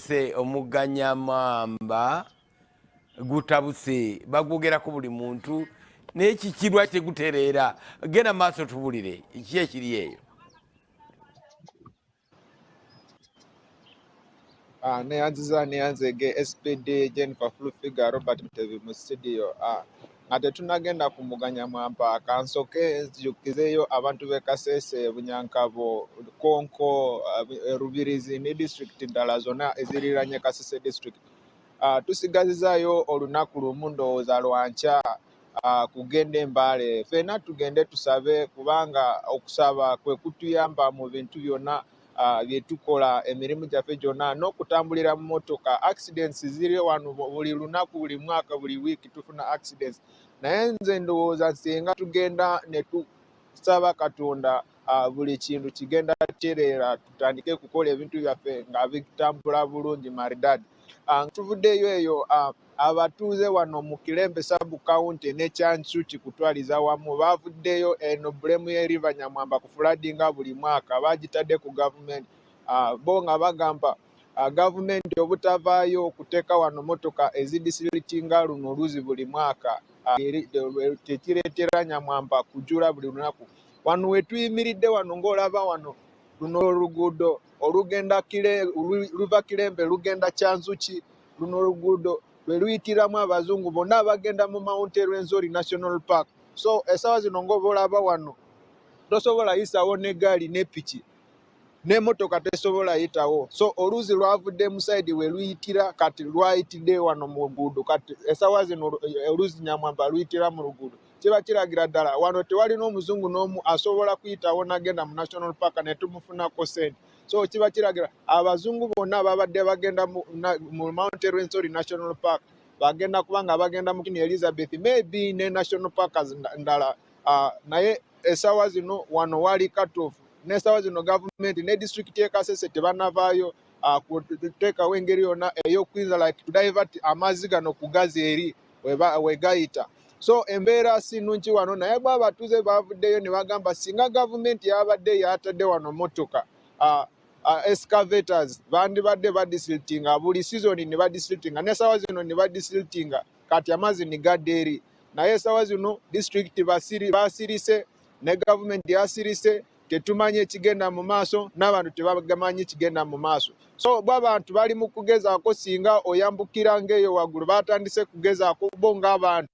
se omugga Nyamwamba gutabuse bagwogerako buli muntu n'ekikirwa kye gutereera genda maaso tubulire ki ekiri eyo. Neyanzege SPD Jennifer Flufiga Robert Mutebi mu studio. Nga tetunagenda ku mugga Nyamwamba kansoke nzijukizeyo abantu b'e Kasese, Bunyankabo, Konko, Rubirizi ne district ndala zonna eziriiranye Kasese district. Tusigazizaayo olunaku lumu ndowooza lwankya kugenda Mbale. Ffenna tugende tusabe kubanga okusaba kwe kutuyamba mu bintu byonna bye tukola emirimu gyaffe gyonna n'okutambulira mu motoka. Accidents ziri wano buli lunaku, buli mwaka, buli wiiki tufuna accidents. Naye nze ndowooza singa tugenda ne tusaba Katonda buli kintu kigenda tereera, tutandike kukola ebintu byaffe nga bitambula bulungi maridadi. Tuvuddeyo eyo abatuuze wano mu Kirembe Sub County ne Kyancu kikutwaliza wamu bavuddeyo eno bulemu y'eriva Nyamwamba ku floodinga buli mwaka bagitadde ku gavumenti. Bo nga bagamba gavumenti obutavaayo okuteeka wano motoka ezidisiritinga luno oluzi buli mwaka tekireetera Nyamwamba kujula buli lunaku. Wano we tuyimiridde wano ng'olaba wano luno oluguudo olugenda luva Kirembe lugenda Kyanzuki, luno oluguudo lwe luyitiramu abazungu bonna abagenda mu Mount Rwenzori National Park. So essaawa zino ng'oba olaba wano tosobola yisaawo ne gaali ne piki n'emmotoka tesobola yitawo. So oluzi lwavudde mu sayidi we luyitira kati lwayitidde wano mu luguudo. Kati essaawa zino oluzi Nyamwamba luyitira mu luguudo. Kiba kiragira ddala wano tewali n'omuzungu n'omu asobola kuyitawo n'agenda mu National Park ne tumufunako ssente. So kiba kiragira abazungu bonna babadde bagenda mu Mount Rwenzori National Park bagenda kubanga bagenda mu Queen Elizabeth maybe ne National Parks ndala. Naye essaawa zino wano wali cut-off. N'essaawa zino gavumenti ne district y'e Kasese tebanavaayo kuteekawo engeri yonna ey'okuyinza like to divert amazzi gano ku gazi eri we gayita. So embeera si nnungi wano, naye bw'abatuuze bavuddeyo ne bagamba singa gavumenti yabadde yatadde wano motoka excavators bandibadde badisiritinga buli season ne badisiritinga n'essaawa zino ne badisiritinga kati amazzi ne gadda eri. Naye essaawa zino district basirise ne gavumenti yasirise, tetumanyi ekigenda mu maaso n'abantu tebamanyi kigenda mu maaso. So bw'abantu bali mu kugezaako singa oyambukira ng'eyo waggulu batandise kugezaako bo ng'abantu